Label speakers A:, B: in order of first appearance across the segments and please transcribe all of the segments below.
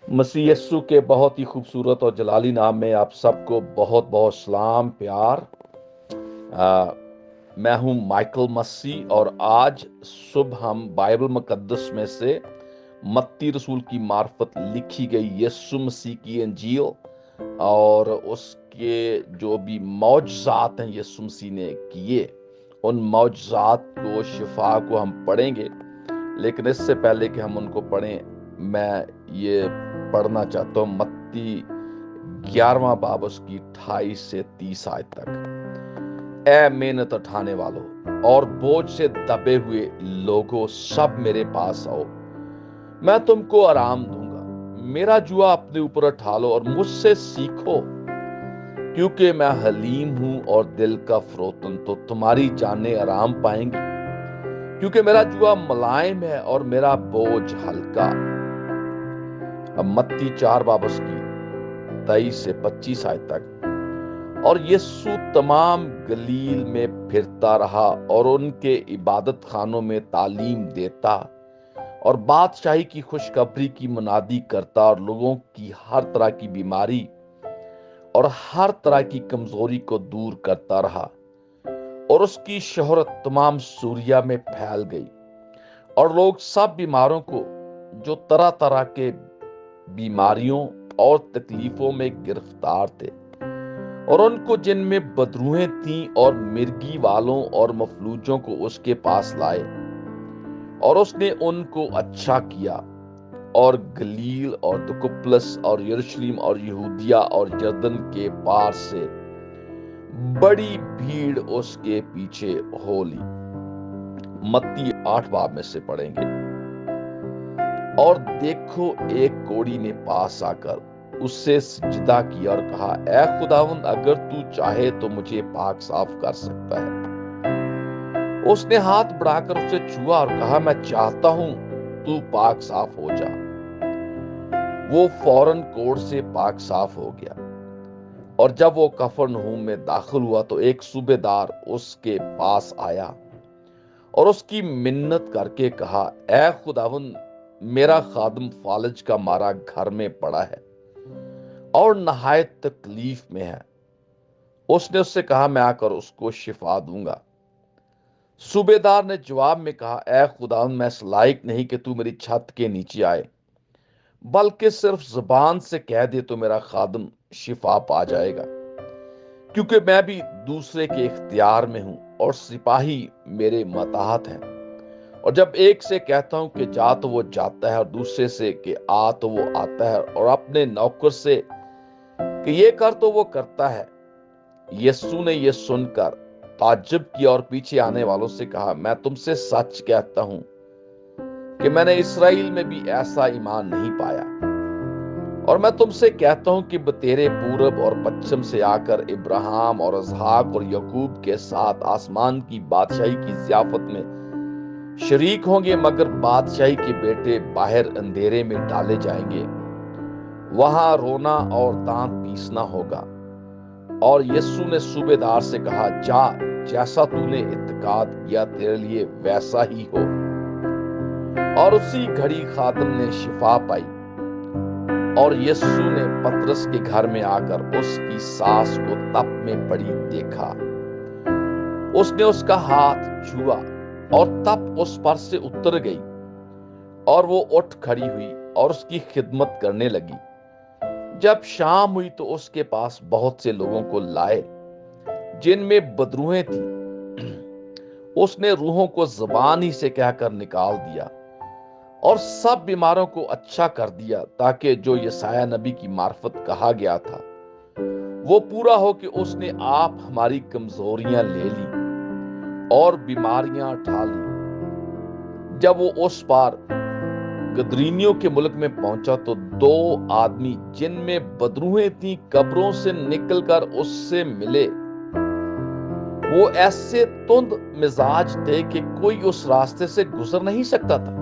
A: मसीह यस्सु के बहुत ही खूबसूरत और जलाली नाम में आप सबको बहुत बहुत सलाम प्यार। आ, मैं हूं माइकल मसीह और आज सुबह हम बाइबल मुकद्दस में से मत्ती रसूल की मार्फत लिखी गई यस्सु मसीह की इंजील और उसके जो भी मौजज़ात हैं यस्सु मसीह ने किए, उन मौजज़ात को, शिफा को हम पढ़ेंगे। लेकिन इससे पहले कि हम उनको पढ़ें, मैं ये पढ़ना चाहता हूँ मत्ती 11वां बाब उसकी 28 से 30 आयत तक। ए मेहनत उठाने वालों और बोझ से दबे हुए लोगों, सब मेरे पास आओ, मैं तुमको आराम दूंगा। मेरा जुआ अपने ऊपर उठा लो और मुझसे सीखो, क्योंकि मैं हलीम हूं और दिल का फरोतन, तो तुम्हारी जानें आराम पाएंगी। क्योंकि मेरा जुआ मुलायम है और मेरा बोझ हल्का। अब मत्ती 4 बाब उसकी 23 से 25 आयत तक। और यीशु तमाम गलील में फिरता रहा और उनके इबादत खानों में तालीम देता और बादशाही की खुशखबरी की मुनादी करता और लोगों की हर तरह की बीमारी और हर तरह की कमजोरी को दूर करता रहा। और उसकी शोहरत तमाम सूरिया में फैल गई और लोग सब बीमारों को, जो तरह तरह के बीमारियों और तकलीफों में गिरफ्तार थे, और उनको जिनमें बदरूहें थीं और मिर्गी वालों और मफलूजों को उसके पास लाए, और उसने उनको अच्छा किया। और गलील और दुकुप्लस और यरूशलेम और यहूदिया और यरदन के पार से बड़ी भीड़ उसके पीछे हो ली। मत्ती 8 बाब में से पढ़ेंगे। और देखो, एक कोढ़ी ने पास आकर उससे सजदा किया और कहा, ऐ खुदावंद, अगर तू चाहे तो मुझे पाक साफ कर सकता है। उसने हाथ बढ़ाकर उसे छुआ और कहा, मैं चाहता हूं, तू पाक साफ हो जा। वो फौरन कोढ़ से पाक साफ हो गया। और जब वो कफरनहूम में दाखिल हुआ तो एक सूबेदार उसके पास आया और उसकी मिन्नत करके कहा, ऐ खुदावंद, मेरा खादम फालज का मारा घर में पड़ा है और नहायत तकलीफ में है। उसने उससे कहा, मैं आकर उसको शिफा दूंगा। सूबेदार ने जवाब में कहा, ऐ खुदावंद, मैं इस लायक नहीं कि तू मेरी छत के नीचे आए, बल्कि सिर्फ जुबान से कह दे तो मेरा खादम शिफा पा जाएगा। क्योंकि मैं भी दूसरे के इख्तियार में हूं और सिपाही मेरे मताहत हैं। और जब एक से कहता हूं कि जा तो वो जाता है, और दूसरे से कि आ तो वो आता है, और अपने नौकर से कि ये कर तो वो करता है। यीशु ने यह सुनकर ताज्जुब किया और पीछे आने वालों से कहा, मैं तुमसे सच कहता हूं कि मैंने इस्राएल में भी ऐसा ईमान नहीं पाया। और मैं तुमसे कहता हूं कि तेरे पूरब और पश्चिम से आकर इब्राहिम और इसहाक और यकूब के साथ आसमान की बादशाही की ज़ियाफत में शरीक होंगे, मगर बादशाही के बेटे बाहर अंधेरे में डाले जाएंगे, वहां रोना और दांत पीसना होगा। और यीशु ने सूबेदार से कहा, जा, जैसा तूने इत्तेकाद किया तेरे लिए वैसा ही हो। और उसी घड़ी खादिम ने शिफा पाई। और यीशु ने पतरस के घर में आकर उसकी सास को तप में पड़ी देखा। उसने उसका हाथ छुआ और तप उस पर से उतर गई, और वो उठ खड़ी हुई और उसकी खिदमत करने लगी। जब शाम हुई तो उसके पास बहुत से लोगों को लाए जिनमें बदरूहें थी। उसने रूहों को जुबान ही से कहकर निकाल दिया और सब बीमारों को अच्छा कर दिया, ताकि जो यसाया नबी की मार्फत कहा गया था वो पूरा हो कि उसने आप हमारी कमजोरियां ले ली और बीमारियां उठा ली। जब वो उस पार गदरीनियों के मुल्क में पहुंचा तो दो आदमी जिनमें बदरूहें थी कब्रों से निकलकर उससे मिले। वो ऐसे तुंद मिजाज थे कि कोई उस रास्ते से गुजर नहीं सकता था।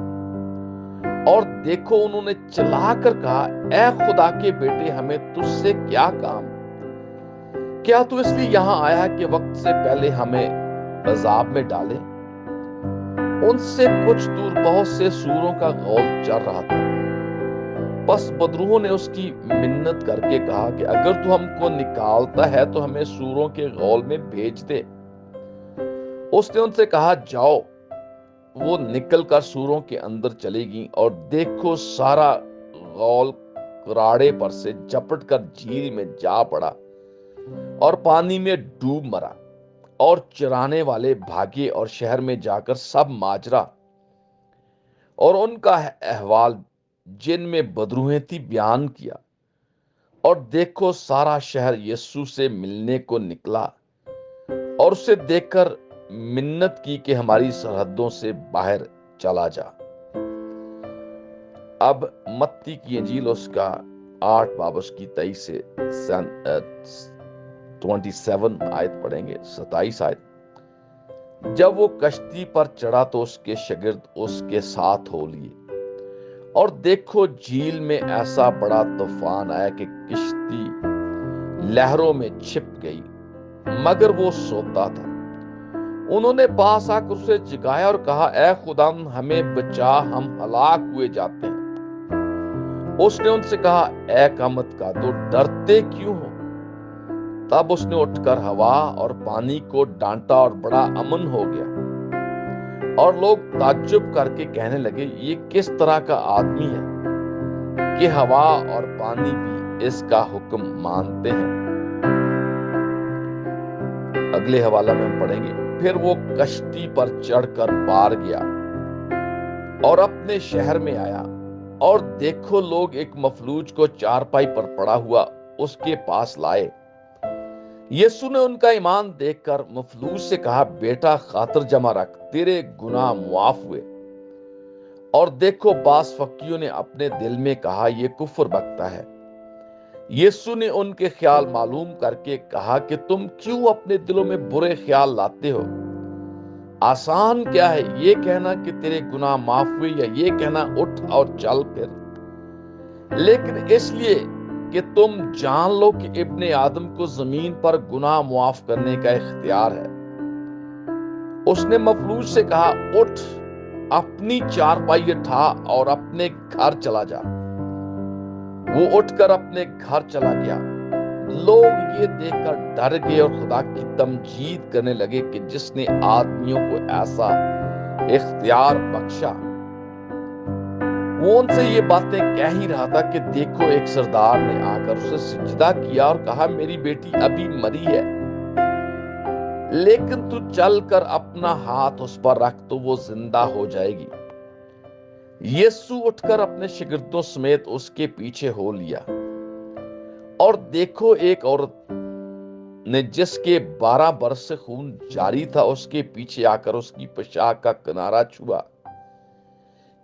A: और देखो, उन्होंने चिल्लाकर कहा, ऐ खुदा के बेटे, हमें तुझसे क्या काम? क्या तू इसलिए यहां आया है कि वक्त से पहले हमें अजाब में डाले? उनसे कुछ दूर बहुत से सूरों का गौल चल रहा था। बस बदरूहों ने उसकी मिन्नत करके कहा कि अगर तू हमको निकालता है तो हमें सूरों के गौल में भेज दे। उसने उनसे कहा, जाओ। वो निकलकर सूरों के अंदर चली गईं, और देखो सारा गौल कुराड़े पर से झपटकर झील में जा पड़ा और पानी में डूब मरा। और चराने वाले भागे और शहर में जाकर सब माजरा और उनका अहवाल जिनमें बदरूहें थी बयान किया। और देखो सारा शहर यीशु से मिलने को निकला और उसे देखकर मिन्नत की कि हमारी सरहदों से बाहर चला जा। अब मत्ती की इंजील उसका 8 बाब उसकी 23 से 27 आयत पढ़ेंगे, 27 आयत। जब वो कश्ती पर चढ़ा तो उसके शागिर्द उसके साथ हो लिए, और देखो झील में ऐसा बड़ा तूफान आया कि किश्ती लहरों में छिप गई, मगर वो सोता था। उन्होंने पास आकर उसे जगाया और कहा, ऐ खुदाम हमें बचा, हम हलाक हुए जाते हैं। उसने उनसे कहा, ऐ कामत का तो डरते क्यों हो? तब उसने उठकर हवा और पानी को डांटा और बड़ा अमन हो गया। और लोग ताज्जुब करके कहने लगे, ये किस तरह का आदमी है कि हवा और पानी भी इसका हुक्म मानते हैं। अगले हवाला में हम पढ़ेंगे, फिर वो कश्ती पर चढ़कर पार गया और अपने शहर में आया, और देखो लोग एक मफलूज को चारपाई पर पड़ा हुआ उसके पास लाए। यीशु ने उनका ईमान देखकर मफलूज से कहा, बेटा खातर जमा रख, तेरे गुनाह मुआफ हुए। और देखो बास फकीयों ने अपने दिल में कहा, यह कुफ्र बकता है। यीशु ने उनके ख्याल मालूम करके कहा कि तुम क्यों अपने दिलों में बुरे ख्याल लाते हो? आसान क्या है, ये कहना कि तेरे गुनाह माफ हुए, या ये कहना उठ और चल फिर? लेकिन इसलिए कि तुम जान लो कि इब्ने आदम को जमीन पर गुनाह मुआफ करने का इख्तियार है। उसने मफलूज से कहा, उठ, अपनी चारपाई उठा और अपने घर चला जा। वो उठकर अपने घर चला गया। लोग ये देखकर डर गए और खुदा की तमजीद करने लगे कि जिसने आदमियों को ऐसा इख्तियार बख्शा। वो उनसे ये बातें कह ही रहा था कि देखो एक सरदार ने आकर उसे सिजदा किया और कहा, मेरी बेटी अभी मरी है, लेकिन तू चलकर अपना हाथ उस पर रख तो वो जिंदा हो जाएगी। यीशु उठकर अपने शागिर्दों समेत उसके पीछे हो लिया। और देखो एक औरत ने जिसके 12 बरस से खून जारी था उसके पीछे आकर उसकी पोशाक का किनारा छुआ,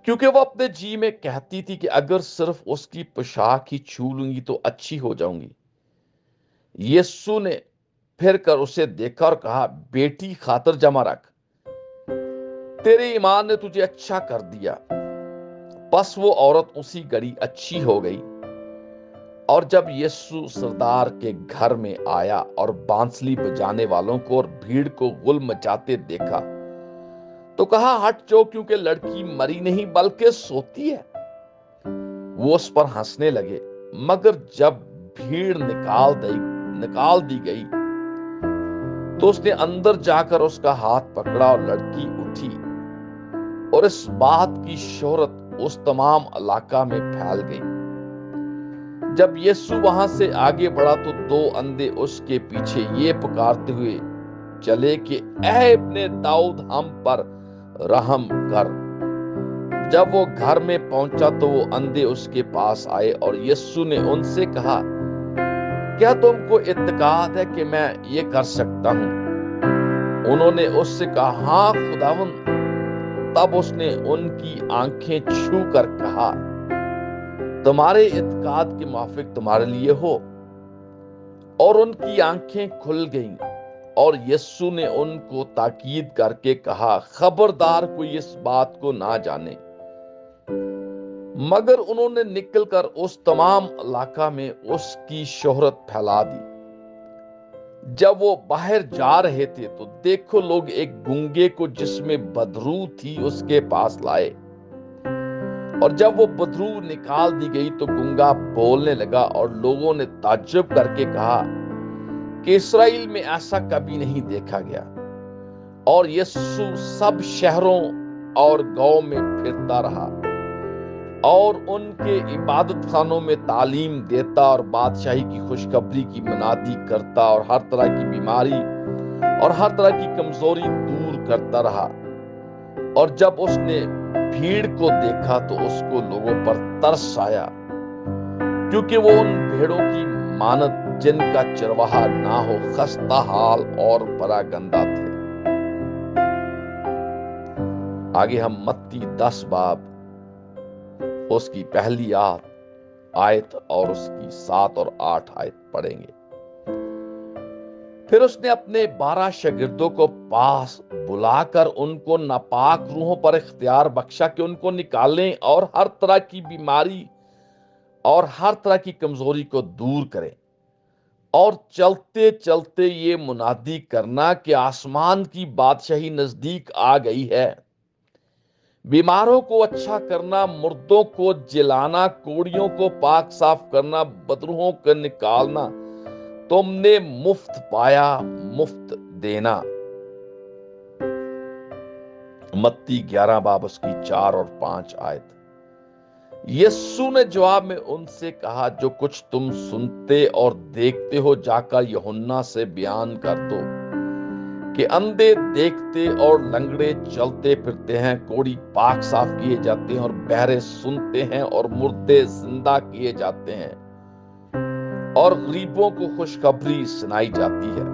A: क्योंकि वो अपने जी में कहती थी कि अगर सिर्फ उसकी पोशाक ही छू लूंगी तो अच्छी हो जाऊंगी। यीशु ने फिर कर उसे देखा और कहा, बेटी खातर जमा रख, तेरे ईमान ने तुझे अच्छा कर दिया। बस वो औरत उसी घड़ी अच्छी हो गई। और जब यीशु सरदार के घर में आया और बांसुरी बजाने वालों को और भीड़ को गुल मचाते देखा तो कहा, हट जाओ, क्योंकि लड़की मरी नहीं बल्कि सोती है। वो उस पर हंसने लगे। मगर जब भीड़ निकाल दी गई तो उसने अंदर जाकर उसका हाथ पकड़ा और लड़की उठी। और इस बात की शोहरत उस तमाम इलाका में फैल गई। जब यीशु वहां से आगे बढ़ा तो 2 अंधे उसके पीछे ये पुकारते हुए चले कि ऐ इब्ने दाऊद हम पर रहम कर। जब वो घर में पहुंचा तो वो अंधे उसके पास आए और यीशु ने उनसे कहा, क्या तुमको इत्तेकाद है कि मैं ये कर सकता हूं? उन्होंने उससे कहा, हाँ खुदावंद। तब उसने उनकी आंखें छू कर कहा, तुम्हारे इत्तेकाद के मुआफिक तुम्हारे लिए हो। और उनकी आंखें खुल गईं। और यीशु ने उनको ताकीद करके कहा, खबरदार कोई इस बात को ना जाने। मगर उन्होंने निकलकर उस तमाम इलाका में उसकी शोहरत फैला दी। जब वो बाहर जा रहे थे तो देखो लोग एक गूंगे को जिसमें बदरू थी उसके पास लाए। اور جب وہ بدرو نکال دی گئی تو گنگا بولنے لگا، اور لوگوں نے تعجب کر کے کہا کہ اسرائیل میں ایسا کبھی نہیں دیکھا گیا۔ اور یسوع سب شہروں اور گاؤں میں پھرتا رہا اور ان کے عبادت خانوں میں تعلیم دیتا اور بادشاہی کی خوشخبری کی منادی کرتا اور ہر طرح کی بیماری اور ہر طرح کی کمزوری دور کرتا رہا۔ اور جب اس نے بھیڑ کو دیکھا تو اس کو لوگوں پر ترس آیا، کیونکہ وہ ان بھیڑوں کی مانند جن کا چرواہا نہ ہو، خستہ حال اور پراگندہ تھے۔ آگے ہم متی 10 باب اس کی پہلی آیت اور اس کی 7 اور 8 آیت پڑھیں گے۔ پھر اس نے اپنے 12 شاگردوں کو پاس بلا کر ان کو ناپاک روحوں پر اختیار بخشا کہ ان کو نکالیں اور ہر طرح کی بیماری اور ہر طرح کی کمزوری کو دور کریں، اور چلتے چلتے یہ منادی کرنا کہ آسمان کی بادشاہی نزدیک آ گئی ہے۔ بیماروں کو اچھا کرنا، مردوں کو جلانا، کوڑیوں کو پاک صاف کرنا، بدروحوں کو نکالنا، تم نے مفت پایا، مفت دینا۔ متی 11 باب اس کی 4 اور 5 آیت۔ یسوع نے جواب میں ان سے کہا، جو کچھ تم سنتے اور دیکھتے ہو جا کر یوحنا سے بیان کر دو کہ اندھے دیکھتے اور لنگڑے چلتے پھرتے ہیں، کوڑی پاک صاف کیے جاتے ہیں اور بہرے سنتے ہیں، اور مردے زندہ کیے جاتے ہیں، اور غریبوں کو خوشخبری سنائی جاتی ہے۔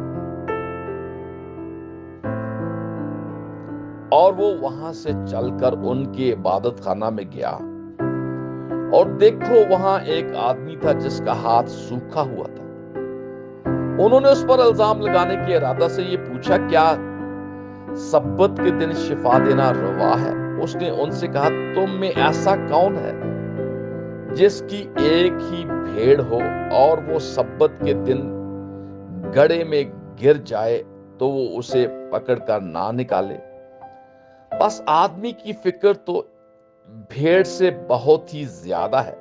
A: اور وہ وہاں سے چل کر ان کے عبادت خانہ میں گیا، اور دیکھو وہاں ایک آدمی تھا جس کا ہاتھ سوکھا ہوا تھا۔ انہوں نے اس پر الزام لگانے کے ارادہ سے یہ پوچھا، کیا سبت کے دن شفا دینا روا ہے؟ اس نے ان سے کہا، تم میں ایسا کون ہے جس کی ایک ہی بھیڑ ہو اور وہ سبت کے دن گڑھے میں گر جائے تو وہ اسے پکڑ کر نہ نکالے؟ بس آدمی کی فکر تو بھیڑ سے بہت ہی زیادہ ہے،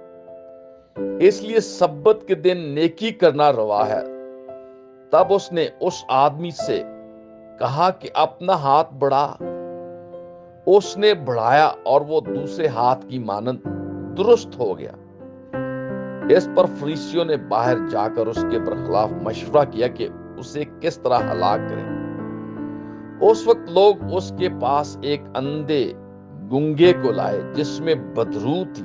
A: اس لیے سبت کے دن نیکی کرنا روا ہے۔ تب اس نے اس آدمی سے کہا کہ اپنا ہاتھ بڑھا۔ اس نے بڑھایا اور وہ دوسرے ہاتھ کی مانند درست ہو گیا۔ اس پر فریسیوں نے باہر جا کر اس کے برخلاف مشورہ کیا کہ اسے کس طرح ہلاک کریں۔ اس وقت لوگ اس کے پاس ایک اندھے گنگے کو لائے جس میں بدرو تھی۔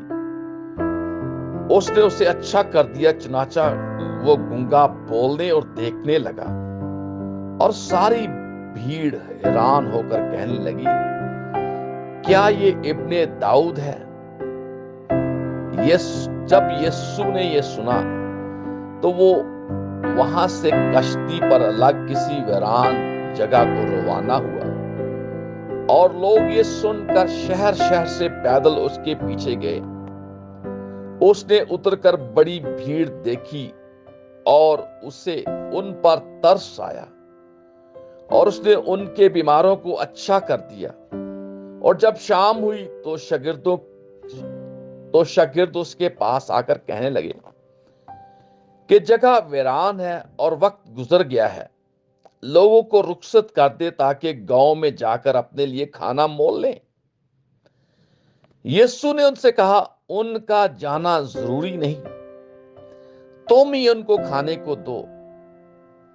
A: اس نے اسے اچھا کر دیا، چنانچہ وہ گنگا بولنے اور دیکھنے لگا، اور ساری بھیڑ حیران ہو کر کہنے لگی، کیا یہ ابن داؤد ہے؟ جب یسوع نے یہ سنا تو وہ وہاں سے کشتی پر الگ کسی ویران جگہ کو روانہ ہوا، اور لوگ یہ سن کر شہر شہر سے پیدل اس کے پیچھے گئے۔ اس نے اتر کر بڑی بھیڑ دیکھی اور اسے ان پر ترس آیا، اور اس نے ان کے بیماروں کو اچھا کر دیا۔ اور جب شام ہوئی تو شاگرد اس کے پاس آ کر کہنے لگے کہ جگہ ویران ہے اور وقت گزر گیا ہے، لوگوں کو رخصت کر دے تاکہ گاؤں میں جا کر اپنے لیے کھانا مول لیں۔ یسوع نے ان سے کہا، ان کا جانا ضروری نہیں، تم ہی ان کو کھانے کو دو۔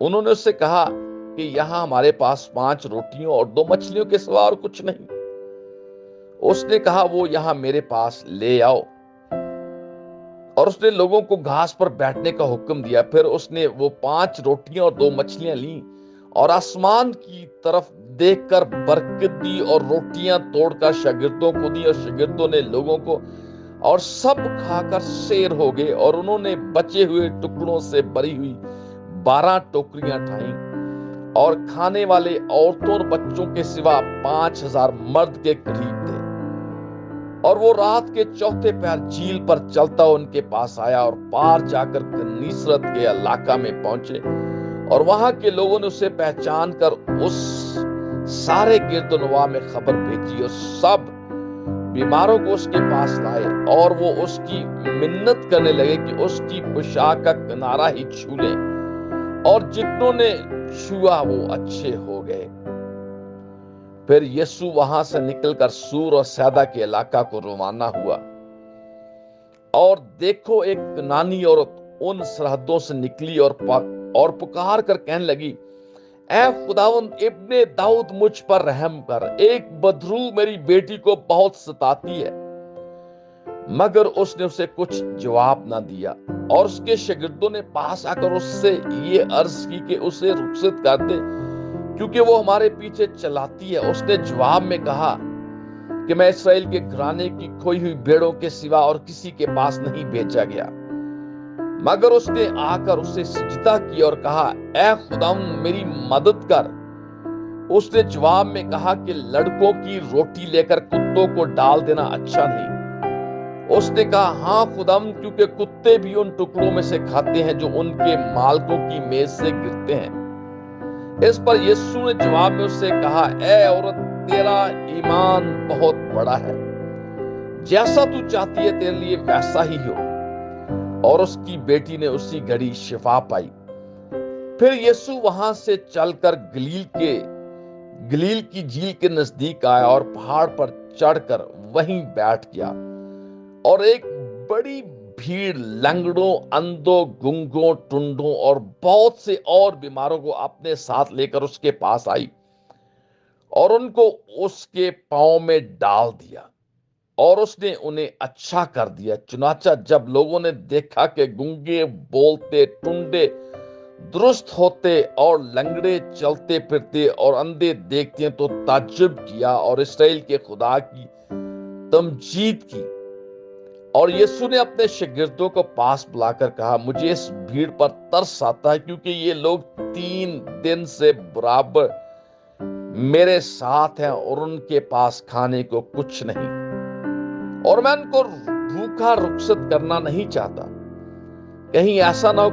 A: انہوں نے اس سے کہا کہ یہاں ہمارے پاس 5 روٹیوں اور 2 مچھلیوں کے سوا اور کچھ نہیں۔ اس نے کہا، وہ یہاں میرے پاس لے آؤ۔ اور اس نے لوگوں کو گھاس پر بیٹھنے کا حکم دیا۔ پھر اس نے وہ 5 روٹیاں اور 2 مچھلیاں لیں اور آسمان کی طرف دیکھ کر برکت دی اور روٹیاں توڑ کر شاگردوں کو دی، اور شاگردوں نے لوگوں کو، اور سب کھا کر سیر ہو گئے۔ اور انہوں نے بچے ہوئے ٹکڑوں سے بھری ہوئی 12 ٹوکریاں اٹھائیں، اور کھانے والے عورتوں اور بچوں کے سوا 5000 مرد کے قریب تھے۔ اور وہ رات کے چوتھے پہر جھیل پر چلتا ان کے پاس آیا، اور پار جا کر گنیسرت کے علاقہ میں پہنچے، اور وہاں کے لوگوں نے اسے پہچان کر اس سارے گرد و نواح میں خبر بھیجی، اور سب बीमारों को उसके पास लाए और वो उसकी मिन्नत करने लगे कि उसकी पोशाक का किनारा ही छू ले, और जितनों ने छुआ वो अच्छे हो गए। फिर यीशु वहां से निकलकर सूर और सैदा के इलाका को रवाना हुआ, और देखो एक कनानी औरत उन सरहदों से निकली और पुकार कर कहने लगी, ऐ खुदावंद इब्ने दाऊद मुझ पर रहम कर, एक बदरू मेरी बेटी को बहुत सताती है। मगर उसने उसे कुछ जवाब ना दिया, और उसके शागिर्दों ने पास आकर उससे ये अर्ज की कि उसे रुखसत कर दे, क्योंकि वो हमारे पीछे चलाती है। उसने जवाब में कहा कि मैं इस्राएल के घराने की खोई हुई भेड़ों के सिवा और किसी के पास नहीं भेजा गया। मगर उसने आकर उसे सिजदा की और कहा, ऐ खुदावंद मेरी मदद कर। उसने जवाब में कहा कि लड़कों की रोटी लेकर कुत्तों को डाल देना अच्छा नहीं। उसने कहा, हाँ खुदावंद, क्योंकि कुत्ते भी उन टुकड़ों में से खाते हैं जो उनके मालकों की मेज से गिरते हैं। इस पर यीशु ने जवाब में उससे कहा, ऐ औरत, तेरा ईमान बहुत बड़ा है, जैसा तू चाहती है तेरे लिए वैसा ही हो। और उसकी बेटी ने उसी घड़ी शिफा पाई। फिर यीशु वहां से चलकर गलील की झील के नजदीक आया और पहाड़ पर चढ़कर वहीं बैठ गया। और एक बड़ी भीड़ लंगड़ों, अंधों, गूंगों, टुंडों और बहुत से और बीमारों को अपने साथ लेकर उसके पास आई, और उनको उसके पांव में डाल दिया, और उसने उन्हें अच्छा कर दिया। चुनाचा जब लोगों ने देखा कि गूंगे बोलते, टुंडे दुरुस्त होते और लंगड़े चलते फिरते और अंधे देखते, तो ताज्जुब किया और इस्राएल के खुदा की तमजीद की। और यीशु ने अपने शागिर्दों को पास बुलाकर कहा, मुझे इस भीड़ पर तरस आता है, क्योंकि ये लोग 3 दिन से बराबर मेरे साथ हैं और उनके पास खाने को कुछ नहीं, और मैं उनको भूखा रुखसत करना नहीं चाहता, कहीं ऐसा ना हो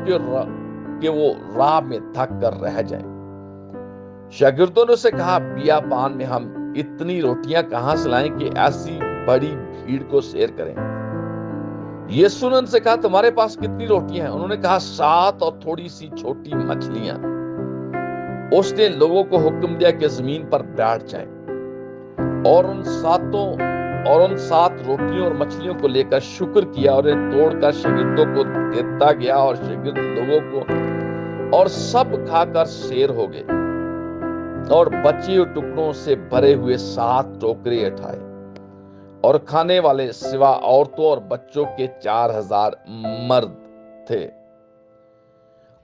A: कि वो राह में थक कर रह जाएं। शागिर्दों ने उसे कहा, बियाबान में हम इतनी रोटियां कहां से लाएं कि ऐसी बड़ी भीड़ को सैर करें। यीशु ने उनसे कहा, तुम्हारे पास कितनी रोटियां हैं? उन्होंने कहा, 7 और थोड़ी सी छोटी मछलियां। उसने लोगों को हुक्म दिया कि जमीन पर बैठ जाएं, और उन 7 रोटियों और मछलियों को लेकर शुक्र किया और इन्हें तोड़कर शागिर्दों को देता गया, और शागिर्द लोगों को, और सब खाकर सैर हो गए, और बचे हुए टुकड़ों से भरे हुए 7 टोकरे उठाए, और खाने वाले सिवा औरतों और बच्चों के 4000 मर्द थे।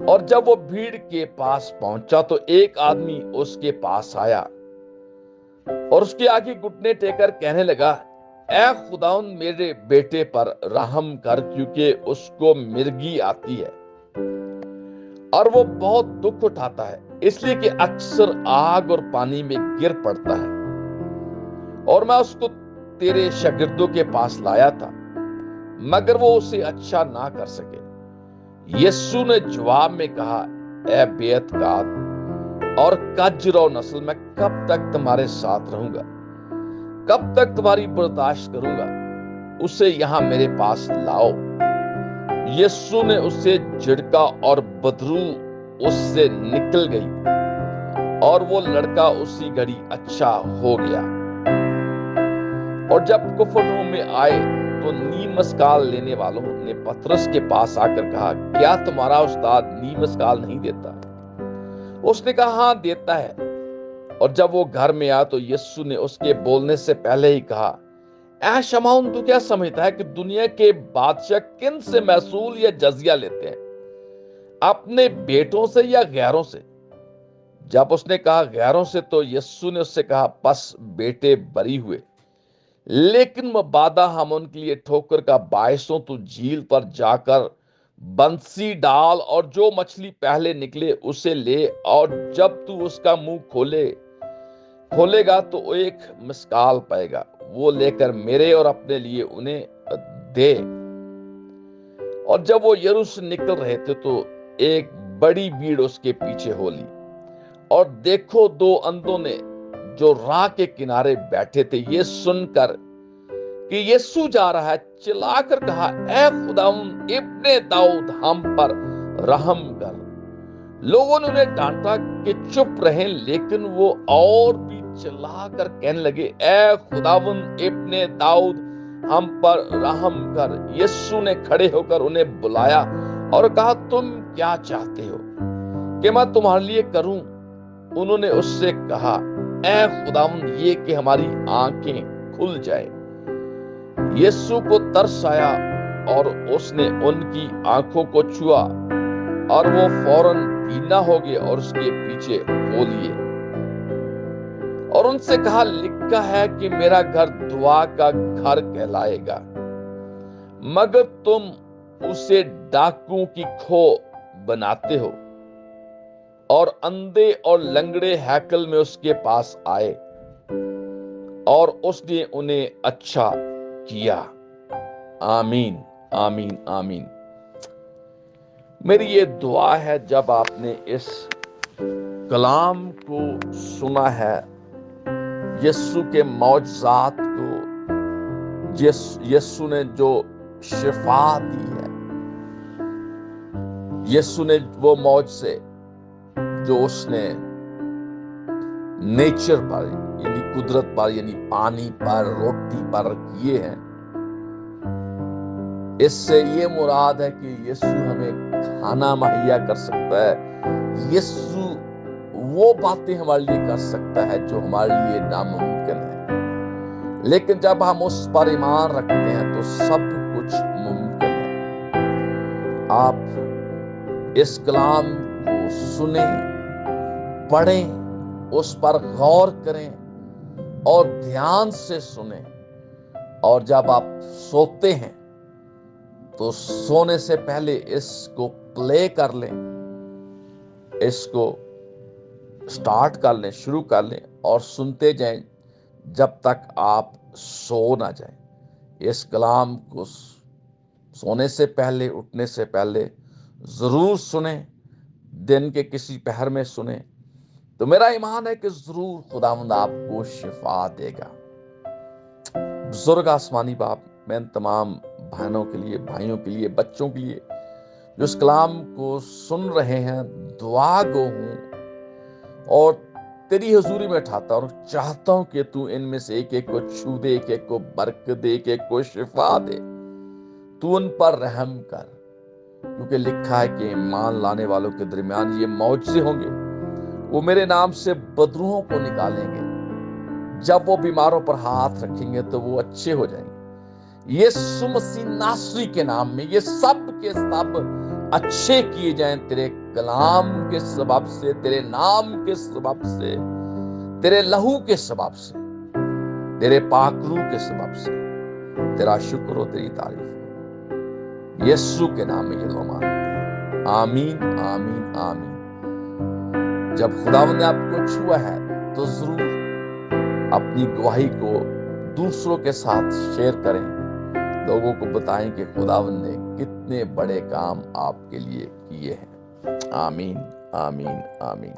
A: और जब वो भीड़ के पास पहुंचा तो एक आदमी उसके पास आया और उसके आगे घुटने टेकर कहने लगा, ऐ खुदावंद मेरे बेटे पर रहम कर, क्योंकि उसको मिर्गी आती है और वो बहुत दुख उठाता है, इसलिए कि अक्सर आग और पानी में गिर पड़ता है। और मैं उसको तेरे शागिर्दों के पास लाया था, मगर वो उसे अच्छा ना कर सके। यीशु ने जवाब में कहा, ऐ बेअतकाद और कजरौ नस्ल, मैं कब तक तुम्हारे साथ रहूंगा, कब तक तुम्हारी बर्दाश्त करूंगा? उसे यहां मेरे पास लाओ। यीशु ने उसे झिड़का और बदरू उससे निकल गई, और वो लड़का उसी घड़ी अच्छा हो गया। और जब कफरनहूम में आए तो नीमसकाल लेने वालों ने पतरस के पास आकर कहा, क्या तुम्हारा उस्ताद नीमसकाल नहीं देता? उसने कहा, हाँ देता है। और जब वो घर में आया तो यीशु ने उसके बोलने से पहले ही कहा, ऐ शमौन, तू क्या समझता है कि दुनिया के बादशाह किन से महसूल या जजिया लेते हैं, अपने बेटों से या गैरों से? जब उसने कहा गैरों से, तो यीशु ने उससे कहा, बस बेटे बरी हुए, लेकिन मबादा हम उनके लिए ठोकर का बायस हो, तू झील पर जाकर बंसी डाल और जो मछली पहले निकले उसे ले, और जब तू उसका मुंह खोलेगा तो एक मिसकाल पाएगा, वो लेकर मेरे और अपने लिए उन्हें दे। और जब वो यरूशलेम निकल रहे थे तो एक बड़ी भीड़ उसके पीछे हो ली, और देखो 2 अंधों ने जो राह के किनारे बैठे थे, ये सुनकर کہ یسوع جا رہا ہے, چلا کر کہا, اے خداوند ابن داؤد ہم پر رحم کر. لوگوں نے انہیں ڈانٹا کہ چپ رہیں, لیکن وہ اور بھی چلا کر کہنے لگے, اے خداوند ابن داؤد ہم پر رحم کر. یسوع نے کھڑے ہو کر انہیں بلایا اور کہا, تم کیا چاہتے ہو کہ میں تمہارے لیے کروں؟ انہوں نے اس سے کہا, اے خداوند یہ کہ ہماری آنکھیں کھل جائے. یسوع کو ترس آیا اور اس نے ان کی آنکھوں کو چھوا, اور وہ فوراً بینا ہو گئے اور اس کے پیچھے ہو لیے. اور ان سے کہا, لکھا ہے کہ میرا گھر دعا کا گھر کہلائے گا, مگر تم اسے ڈاکوؤں کی کھو بناتے ہو. اور اندھے اور لنگڑے ہیکل میں اس کے پاس آئے, اور اس نے انہیں اچھا کیا. آمین, آمین, آمین. میری یہ دعا ہے, جب آپ نے اس کلام کو سنا ہے, یسوع کے معجزات کو, یسوع نے جو شفا دی ہے, یسوع نے وہ معجزے جو اس نے نیچر پر یعنی قدرت پر یعنی پانی پر روٹی پر کیے ہیں, اس سے یہ مراد ہے کہ یسوع ہمیں کھانا مہیا کر سکتا ہے. یسوع وہ باتیں ہمارے لیے کر سکتا ہے جو ہمارے لیے ناممکن ہے, لیکن جب ہم اس پر ایمان رکھتے ہیں تو سب کچھ ممکن ہے. آپ اس کلام کو سنیں, پڑھیں, اس پر غور کریں اور دھیان سے سنیں, اور جب آپ سوتے ہیں تو سونے سے پہلے اس کو پلے کر لیں, اس کو سٹارٹ کر لیں, شروع کر لیں, اور سنتے جائیں جب تک آپ سو نہ جائیں. اس کلام کو سونے سے پہلے, اٹھنے سے پہلے ضرور سنیں, دن کے کسی پہر میں سنیں, تو میرا ایمان ہے کہ ضرور خداوند آپ کو شفا دے گا. بزرگ آسمانی باپ, میں ان تمام بہنوں کے لیے, بھائیوں کے لیے, بچوں کے لیے جو اس کلام کو سن رہے ہیں دعا گو ہوں, اور تیری حضوری میں اٹھاتا اور چاہتا ہوں کہ تو ان میں سے ایک ایک کو چھو دے, ایک ایک کو برکت دے, ایک ایک کو شفا دے. تو ان پر رحم کر, کیونکہ لکھا ہے کہ ایمان لانے والوں کے درمیان یہ معجزے ہوں گے, وہ میرے نام سے بدروحوں کو نکالیں گے, جب وہ بیماروں پر ہاتھ رکھیں گے تو وہ اچھے ہو جائیں گے. یسوع مسیح ناصری کے نام میں یہ سب کے سب اچھے کیے جائیں, تیرے کلام کے سبب سے, تیرے نام کے سبب سے, تیرے لہو کے سبب سے, تیرے پاک روح کے سبب سے. تیرا شکر ہو, تیری تعریف ہو. یسوع کے نام میں یہ دعا مانگتے ہیں, آمین, آمین, آمین. جب خداوند نے آپ کو چھوا ہے تو ضرور اپنی گواہی کو دوسروں کے ساتھ شیئر کریں, لوگوں کو بتائیں کہ خداوند نے کتنے بڑے کام آپ کے لیے کیے ہیں. آمین, آمین, آمین.